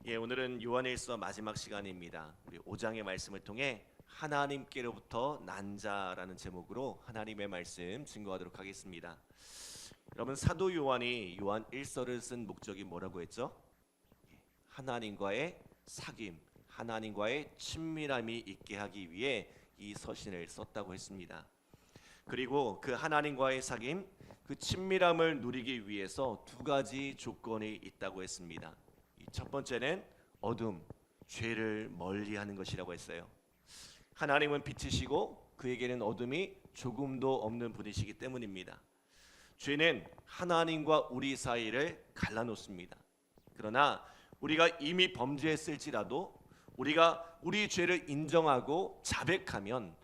오늘은 요한일서 마지막 시간입니다. 우리 5장의 말씀을 통해 하나님께로부터 난 자라는 제목으로 하나님의 말씀 증거하도록 하겠습니다. 여러분, 사도 요한이 요한 1서를 쓴 목적이 뭐라고 했죠? 하나님과의 사귐, 하나님과의 친밀함이 있게 하기 위해 이 서신을 썼다고 했습니다. 그리고 그 하나님과의 사귐, 그 친밀함을 누리기 위해서 두 가지 조건이 있다고 했습니다. 첫 번째는 어둠, 죄를 멀리하는 것이라고 했어요. 하나님은 빛이시고 그에게는 어둠이 조금도 없는 분이시기 때문입니다. 죄는 하나님과 우리 사이를 갈라놓습니다. 그러나 우리가 이미 범죄했을지라도 우리가 우리 죄를 인정하고 자백하면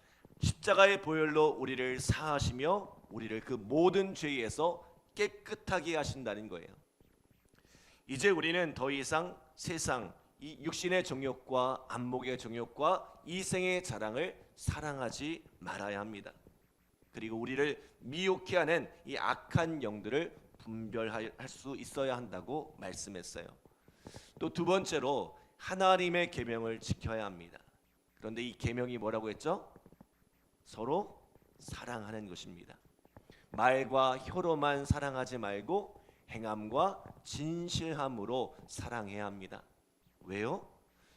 십자가의 보혈로 우리를 사하시며 우리를 그 모든 죄에서 깨끗하게 하신다는 거예요. 이제 우리는 더 이상 세상, 이 육신의 정욕과 안목의 정욕과 이생의 자랑을 사랑하지 말아야 합니다. 그리고 우리를 미혹해 하는 이 악한 영들을 분별할 수 있어야 한다고 말씀했어요. 또 두 번째로 하나님의 계명을 지켜야 합니다. 그런데 이 계명이 뭐라고 했죠? 서로 사랑하는 것입니다. 말과 혀로만 사랑하지 말고 행함과 진실함으로 사랑해야 합니다. 왜요?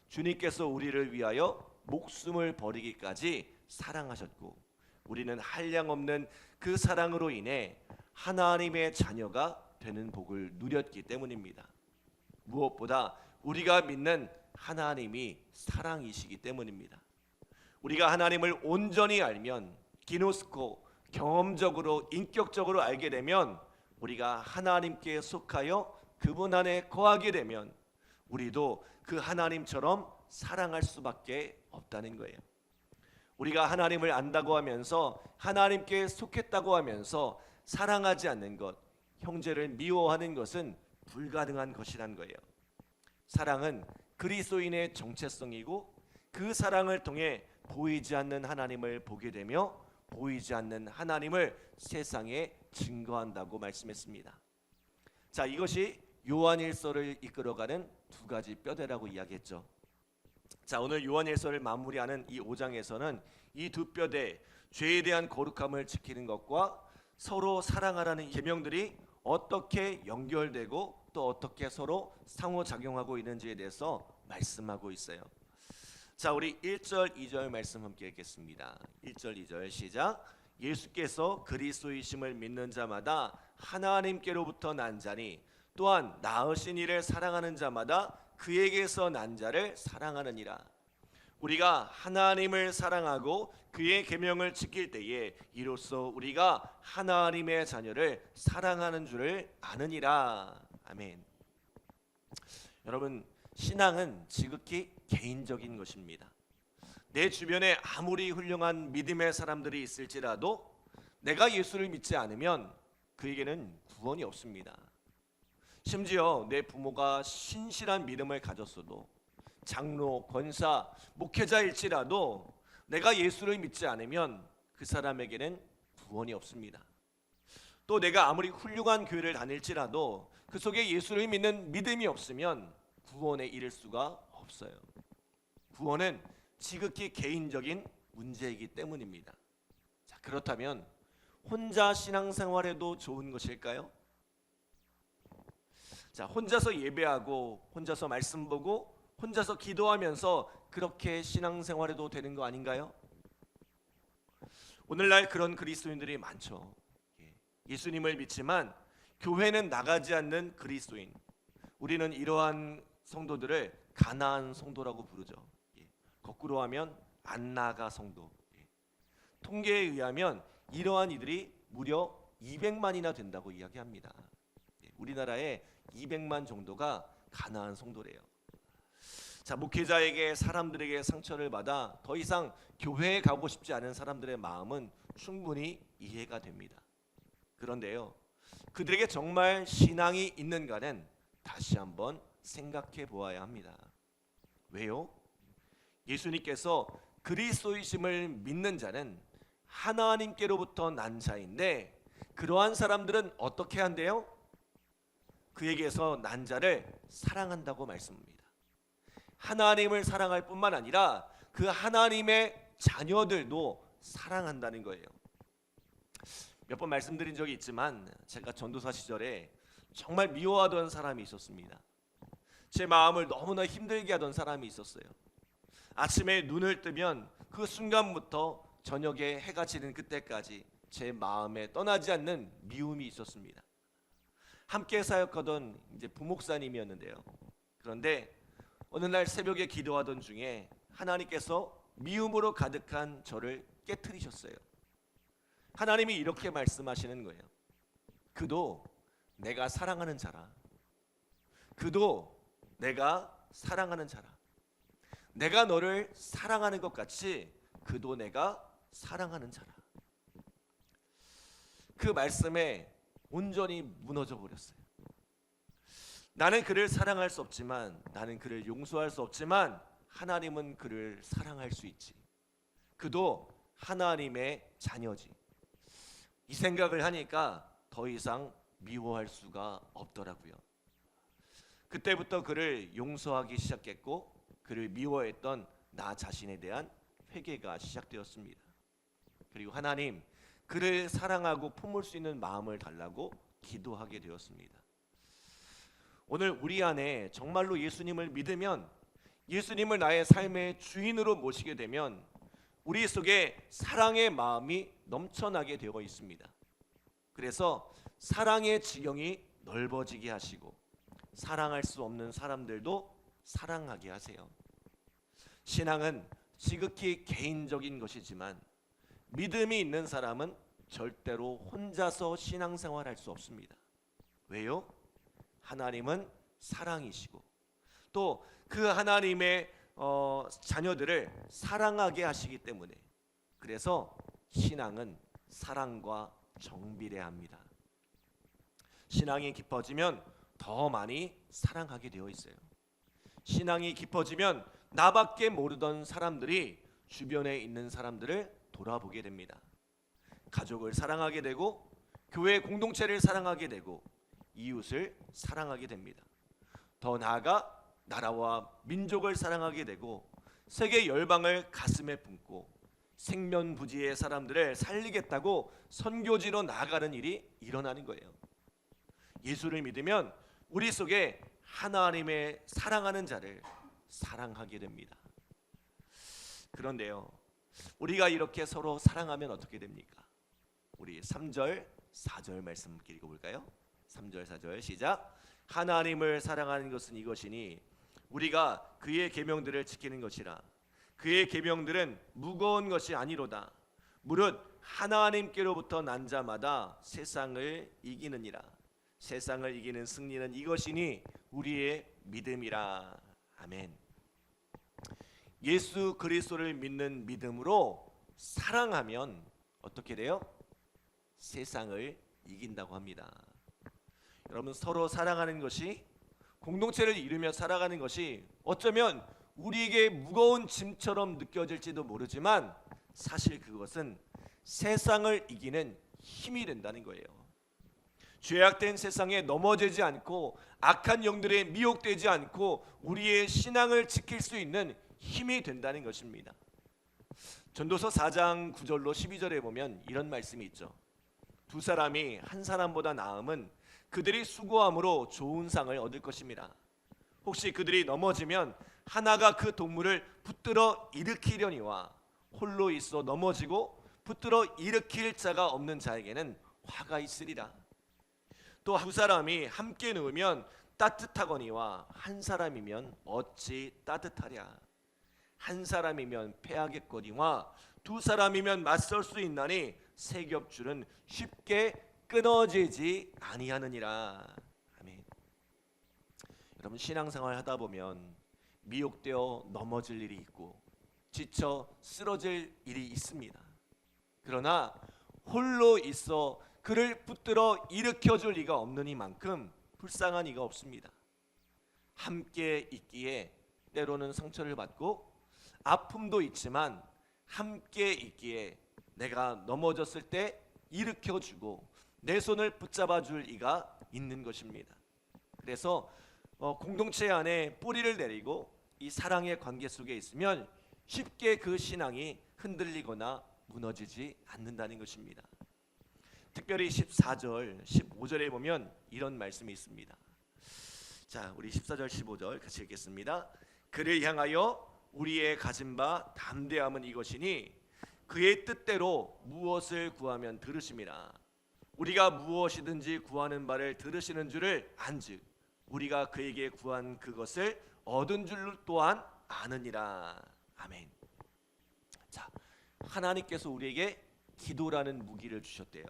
주님께서 우리를 위하여 목숨을 버리기까지 사랑하셨고 우리는 한량없는 그 사랑으로 인해 하나님의 자녀가 되는 복을 누렸기 때문입니다. 무엇보다 우리가 믿는 하나님이 사랑이시기 때문입니다. 우리가 하나님을 온전히 알면 기노스코, 경험적으로 인격적으로 알게 되면 우리가 하나님께 속하여 그분 안에 거하게 되면 우리도 그 하나님처럼 사랑할 수밖에 없다는 거예요. 우리가 하나님을 안다고 하면서 하나님께 속했다고 하면서 사랑하지 않는 것, 형제를 미워하는 것은 불가능한 것이란 거예요. 사랑은 그리스도인의 정체성이고 그 사랑을 통해 보이지 않는 하나님을 보게 되며 보이지 않는 하나님을 세상에 증거한다고 말씀했습니다. 자, 이것이 요한일서를 이끌어가는 두 가지 뼈대라고 이야기했죠. 자, 오늘 요한일서를 마무리하는 이 5장에서는 이 두 뼈대, 죄에 대한 거룩함을 지키는 것과 서로 사랑하라는 계명들이 어떻게 연결되고 또 어떻게 서로 상호작용하고 있는지에 대해서 말씀하고 있어요. 자, 우리 1절, 2절 말씀 함께 읽겠습니다. 1절, 2절 시작. 예수께서 그리스도이심을 믿는 자마다 하나님께로부터 난 자니 또한 낳으신 이를 사랑하는 자마다 그에게서 난 자를 사랑하느니라. 우리가 하나님을 사랑하고 그의 계명을 지킬 때에 이로써 우리가 하나님의 자녀를 사랑하는 줄을 아느니라. 아멘. 여러분, 신앙은 지극히 개인적인 것입니다. 내 주변에 아무리 훌륭한 믿음의 사람들이 있을지라도 내가 예수를 믿지 않으면 그에게는 구원이 없습니다. 심지어 내 부모가 신실한 믿음을 가졌어도 장로, 권사, 목회자일지라도 내가 예수를 믿지 않으면 그 사람에게는 구원이 없습니다. 또 내가 아무리 훌륭한 교회를 다닐지라도 그 속에 예수를 믿는 믿음이 없으면 구원에 이를 수가 없어요. 구원은 지극히 개인적인 문제이기 때문입니다. 자, 그렇다면 혼자 신앙생활해도 좋은 것일까요? 자, 혼자서 예배하고 혼자서 말씀 보고 혼자서 기도하면서 그렇게 신앙생활해도 되는 거 아닌가요? 오늘날 그런 그리스도인들이 많죠. 예수님을 믿지만 교회는 나가지 않는 그리스도인. 우리는 이러한 성도들을 가나안 성도라고 부르죠. 거꾸로 하면 안 나가 성도. 통계에 의하면 이러한 이들이 무려 200만이나 된다고 이야기합니다. 우리나라에 200만 정도가 가나안 성도래요. 자, 목회자에게 사람들에게 상처를 받아 더 이상 교회에 가고 싶지 않은 사람들의 마음은 충분히 이해가 됩니다. 그런데요, 그들에게 정말 신앙이 있는가는 다시 한번 생각해 보아야 합니다. 왜요? 예수님께서 그리스도이심을 믿는 자는 하나님께로부터 난 자인데 그러한 사람들은 어떻게 한대요? 그에게서 난 자를 사랑한다고 말씀합니다. 하나님을 사랑할 뿐만 아니라 그 하나님의 자녀들도 사랑한다는 거예요. 몇 번 말씀드린 적이 있지만 제가 전도사 시절에 정말 미워하던 사람이 있었습니다. 제 마음을 너무나 힘들게 하던 사람이 있었어요. 아침에 눈을 뜨면 그 순간부터 저녁에 해가 지는 그때까지 제 마음에 떠나지 않는 미움이 있었습니다. 함께 사역하던 부목사님이었는데요. 그런데 어느 날 새벽에 기도하던 중에 하나님께서 미움으로 가득한 저를 깨트리셨어요. 하나님이 이렇게 말씀하시는 거예요. 그도 내가 사랑하는 자라. 그도 내가 사랑하는 자라. 내가 너를 사랑하는 것 같이 그도 내가 사랑하는 자라. 그 말씀에 온전히 무너져 버렸어요. 나는 그를 사랑할 수 없지만, 나는 그를 용서할 수 없지만 하나님은 그를 사랑할 수 있지. 그도 하나님의 자녀지. 이 생각을 하니까 더 이상 미워할 수가 없더라고요. 그때부터 그를 용서하기 시작했고, 그를 미워했던 나 자신에 대한 회개가 시작되었습니다. 그리고 하나님, 그를 사랑하고 품을 수 있는 마음을 달라고 기도하게 되었습니다. 오늘 우리 안에 정말로 예수님을 믿으면, 예수님을 나의 삶의 주인으로 모시게 되면 우리 속에 사랑의 마음이 넘쳐나게 되어 있습니다. 그래서 사랑의 지경이 넓어지게 하시고 사랑할 수 없는 사람들도 사랑하게 하세요. 신앙은 지극히 개인적인 것이지만 믿음이 있는 사람은 절대로 혼자서 신앙생활할 수 없습니다. 왜요? 하나님은 사랑이시고 또 그 하나님의 자녀들을 사랑하게 하시기 때문에, 그래서 신앙은 사랑과 정비례 합니다. 신앙이 깊어지면 더 많이 사랑하게 되어 있어요. 신앙이 깊어지면 나밖에 모르던 사람들이 주변에 있는 사람들을 돌아보게 됩니다. 가족을 사랑하게 되고, 교회 공동체를 사랑하게 되고, 이웃을 사랑하게 됩니다. 더 나아가 나라와 민족을 사랑하게 되고, 세계 열방을 가슴에 품고 생면부지의 사람들을 살리겠다고 선교지로 나아가는 일이 일어나는 거예요. 예수를 믿으면 우리 속에 하나님의 사랑하는 자를 사랑하게 됩니다. 그런데요, 우리가 이렇게 서로 사랑하면 어떻게 됩니까? 우리 3절 4절 말씀 읽어볼까요? 3절 4절 시작. 하나님을 사랑하는 것은 이것이니 우리가 그의 계명들을 지키는 것이라. 그의 계명들은 무거운 것이 아니로다. 무릇 하나님께로부터 난 자마다 세상을 이기느니라. 세상을 이기는 승리는 이것이니 우리의 믿음이라. 아멘. 예수 그리스도를 믿는 믿음으로 사랑하면 어떻게 돼요? 세상을 이긴다고 합니다. 여러분, 서로 사랑하는 것이, 공동체를 이루며 살아가는 것이 어쩌면 우리에게 무거운 짐처럼 느껴질지도 모르지만 사실 그것은 세상을 이기는 힘이 된다는 거예요. 죄악된 세상에 넘어지지 않고 악한 영들에 미혹되지 않고 우리의 신앙을 지킬 수 있는 힘이 된다는 것입니다. 전도서 4장 9절로 12절에 보면 이런 말씀이 있죠. 두 사람이 한 사람보다 나음은 그들이 수고함으로 좋은 상을 얻을 것입니다. 혹시 그들이 넘어지면 하나가 그 동물을 붙들어 일으키려니와 홀로 있어 넘어지고 붙들어 일으킬 자가 없는 자에게는 화가 있으리라. 또 두 사람이 함께 누우면 따뜻하거니와 한 사람이면 어찌 따뜻하랴. 한 사람이면 패하겠거니와 두 사람이면 맞설 수 있나니 세 겹줄은 쉽게 끊어지지 아니하느니라. 아멘. 여러분, 신앙생활 하다 보면 미혹되어 넘어질 일이 있고 지쳐 쓰러질 일이 있습니다. 그러나 홀로 있어 그를 붙들어 일으켜줄 이가 없는 이만큼 불쌍한 이가 없습니다. 함께 있기에 때로는 상처를 받고 아픔도 있지만 함께 있기에 내가 넘어졌을 때 일으켜주고 내 손을 붙잡아줄 이가 있는 것입니다. 그래서 공동체 안에 뿌리를 내리고 이 사랑의 관계 속에 있으면 쉽게 그 신앙이 흔들리거나 무너지지 않는다는 것입니다. 특별히 14절, 15절에 보면 이런 말씀이 있습니다. 자, 우리 14절, 15절 같이 읽겠습니다. 그를 향하여 우리의 가진 바 담대함은 이것이니 그의 뜻대로 무엇을 구하면 들으심이라. 우리가 무엇이든지 구하는 바를 들으시는 줄을 안즉 우리가 그에게 구한 그것을 얻은 줄 또한 아느니라. 아멘. 자, 하나님께서 우리에게 기도라는 무기를 주셨대요.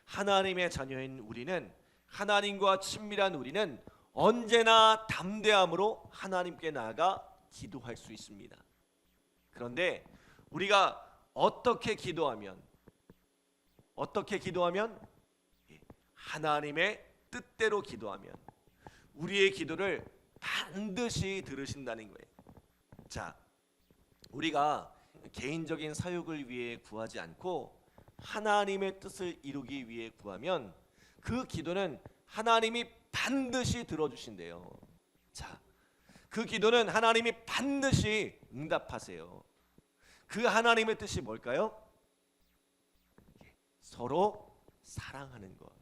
하나님의 자녀인 우리는, 하나님과 친밀한 우리는 언제나 담대함으로 하나님께 나아가 기도할 수 있습니다. 그런데 우리가 어떻게 기도하면 하나님의 뜻대로 기도하면 우리의 기도를 반드시 들으신다는 거예요. 자, 우리가 개인적인 사역을 위해 구하지 않고 하나님의 뜻을 이루기 위해 구하면 그 기도는 하나님이 반드시 들어주신대요. 자, 그 기도는 하나님이 반드시 응답하세요. 그 하나님의 뜻이 뭘까요? 서로 사랑하는 것.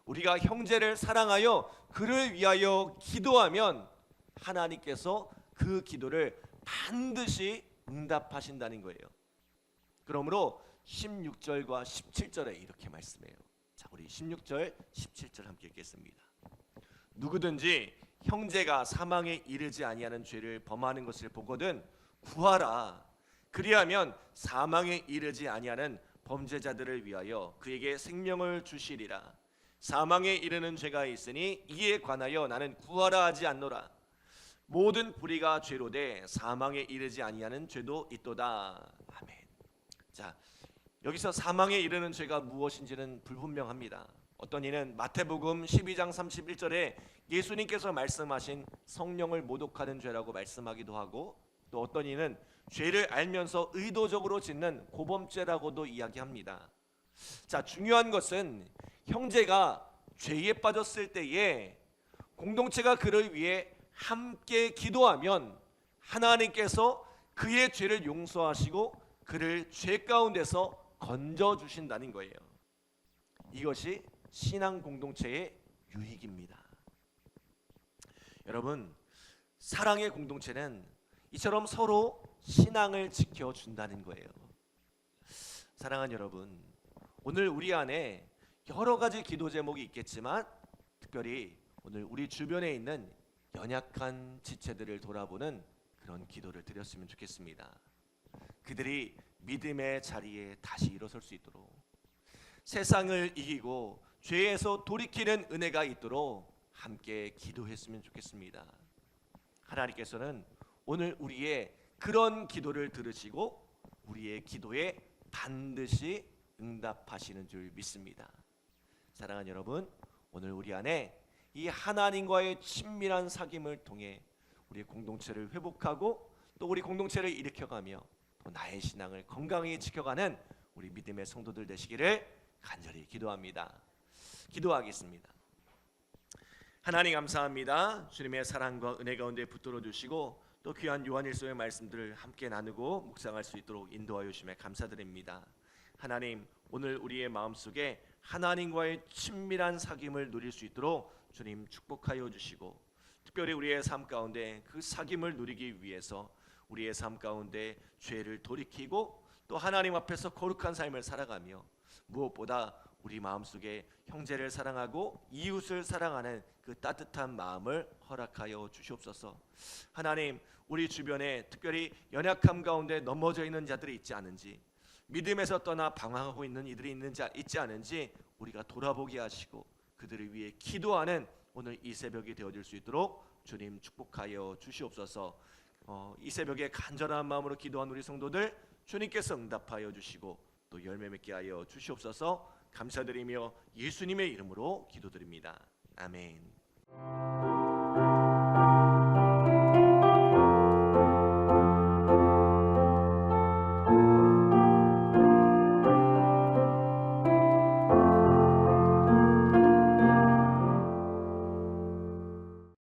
우리가 형제를 사랑하여 그를 위하여 기도하면 하나님께서 그 기도를 반드시 응답하신다는 거예요. 그러므로 16절과 17절에 이렇게 말씀해요. 자, 우리 16절, 17절 함께 읽겠습니다. 누구든지 형제가 사망에 이르지 아니하는 죄를 범하는 것을 보거든 구하라. 그리하면 사망에 이르지 아니하는 범죄자들을 위하여 그에게 생명을 주시리라. 사망에 이르는 죄가 있으니 이에 관하여 나는 구하라 하지 않노라. 모든 불의가 죄로되 사망에 이르지 아니하는 죄도 있도다. 아멘. 자, 여기서 사망에 이르는 죄가 무엇인지는 불분명합니다. 어떤 이는 마태복음 12장 31절에 예수님께서 말씀하신 성령을 모독하는 죄라고 말씀하기도 하고, 또 어떤 이는 죄를 알면서 의도적으로 짓는 고범죄라고도 이야기합니다. 자, 중요한 것은 형제가 죄에 빠졌을 때에 공동체가 그를 위해 함께 기도하면 하나님께서 그의 죄를 용서하시고 그를 죄 가운데서 건져 주신다는 거예요. 이것이 신앙 공동체의 유익입니다. 여러분, 사랑의 공동체는 이처럼 서로 신앙을 지켜준다는 거예요. 사랑하는 여러분, 오늘 우리 안에 여러 가지 기도 제목이 있겠지만 특별히 오늘 우리 주변에 있는 연약한 지체들을 돌아보는 그런 기도를 드렸으면 좋겠습니다. 그들이 믿음의 자리에 다시 일어설 수 있도록, 세상을 이기고 죄에서 돌이키는 은혜가 있도록 함께 기도했으면 좋겠습니다. 하나님께서는 오늘 우리의 그런 기도를 들으시고 우리의 기도에 반드시 응답하시는 줄 믿습니다. 사랑하는 여러분, 오늘 우리 안에 이 하나님과의 친밀한 사귐을 통해 우리 공동체를 회복하고 또 우리 공동체를 일으켜가며 또 나의 신앙을 건강히 지켜가는 우리 믿음의 성도들 되시기를 간절히 기도합니다. 기도하겠습니다. 하나님 감사합니다. 주님의 사랑과 은혜 가운데 붙들어 주시고 또 귀한 요한일서의 말씀들을 함께 나누고 묵상할 수 있도록 인도하여 주심에 감사드립니다. 하나님, 오늘 우리의 마음속에 하나님과의 친밀한 사귐을 누릴 수 있도록 주님 축복하여 주시고, 특별히 우리의 삶 가운데 그 사귐을 누리기 위해서 우리의 삶 가운데 죄를 돌이키고 또 하나님 앞에서 거룩한 삶을 살아가며 무엇보다 우리 마음속에 형제를 사랑하고 이웃을 사랑하는 그 따뜻한 마음을 허락하여 주시옵소서. 하나님, 우리 주변에 특별히 연약함 가운데 넘어져 있는 자들이 있지 않은지, 믿음에서 떠나 방황하고 있는 이들이 있지 않은지 우리가 돌아보게 하시고 그들을 위해 기도하는 오늘 이 새벽이 되어질 수 있도록 주님 축복하여 주시옵소서. 이 새벽에 간절한 마음으로 기도한 우리 성도들 주님께서 응답하여 주시고 또 열매 맺게 하여 주시옵소서. 감사드리며 예수님의 이름으로 기도드립니다. 아멘.